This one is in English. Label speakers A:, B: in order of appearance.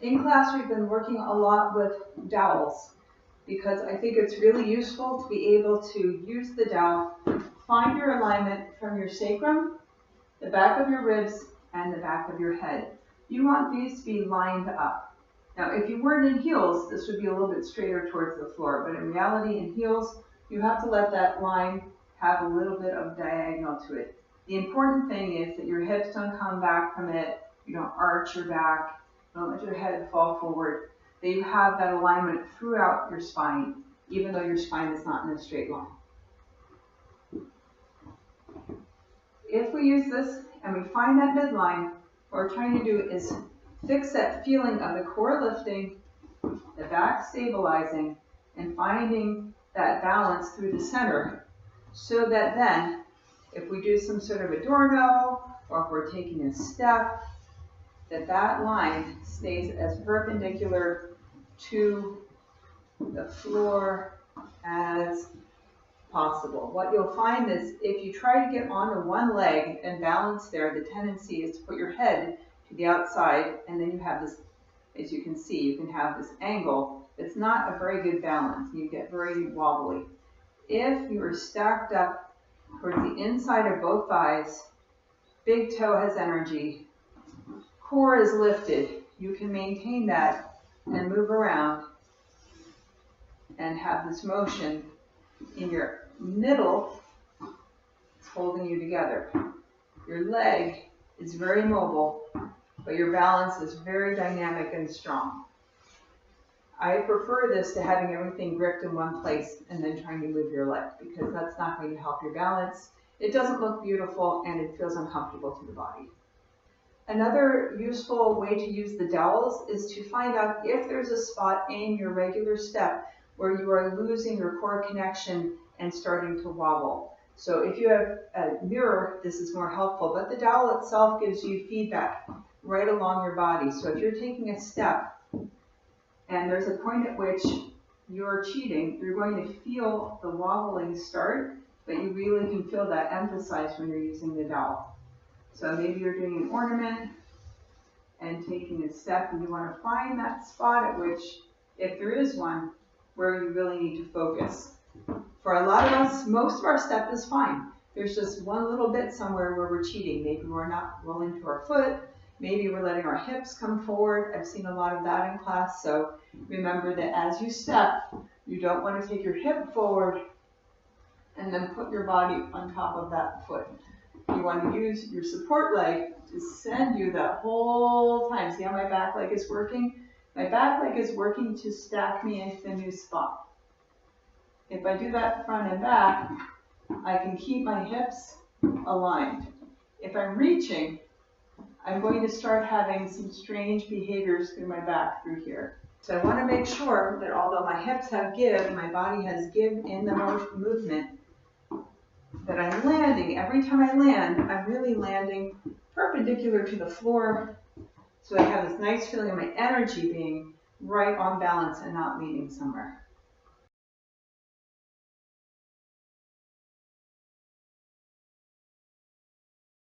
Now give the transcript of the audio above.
A: In class, we've been working a lot with dowels because I think it's really useful to be able to use the dowel, find your alignment from your sacrum, the back of your ribs, and the back of your head. You want these to be lined up. Now, if you weren't in heels, this would be a little bit straighter towards the floor, but in reality, in heels, you have to let that line have a little bit of diagonal to it. The important thing is that your hips don't come back from it, you don't arch your back, don't let your head fall forward, that you have that alignment throughout your spine, even though your spine is not in a straight line. If we use this and we find that midline, what we're trying to do is fix that feeling of the core lifting, the back stabilizing, and finding that balance through the center, so that then, if we do some sort of adorno, or if we're taking a step, that line stays as perpendicular to the floor as possible. What you'll find is if you try to get onto one leg and balance there, the tendency is to put your head to the outside, and then you have this, as you can see, you can have this angle. It's not a very good balance. You get very wobbly. If you are stacked up towards the inside of both thighs, big toe has energy, core is lifted, you can maintain that and move around and have this motion in your middle. It's holding you together. Your leg is very mobile, but your balance is very dynamic and strong. I prefer this to having everything gripped in one place and then trying to move your leg, because that's not going to help your balance. It doesn't look beautiful and it feels uncomfortable to the body. Another useful way to use the dowels is to find out if there's a spot in your regular step where you are losing your core connection and starting to wobble. So if you have a mirror, this is more helpful, but the dowel itself gives you feedback right along your body. So if you're taking a step and there's a point at which you're cheating, you're going to feel the wobbling start, but you really can feel that emphasized when you're using the dowel. So maybe you're doing an ornament and taking a step, and you want to find that spot at which, if there is one, where you really need to focus. For a lot of us, most of our step is fine. There's just one little bit somewhere where we're cheating. Maybe we're not rolling to our foot. Maybe we're letting our hips come forward. I've seen a lot of that in class. So remember that as you step, you don't want to take your hip forward and then put your body on top of that foot. You want to use your support leg to send you the whole time. See how my back leg is working? My back leg is working to stack me into the new spot. If I do that front and back, I can keep my hips aligned. If I'm reaching, I'm going to start having some strange behaviors through my back through here. So I want to make sure that although my hips have give, my body has give in the movement, that I'm landing. Every time I land, I'm really landing perpendicular to the floor. So I have this nice feeling of my energy being right on balance and not leaning somewhere.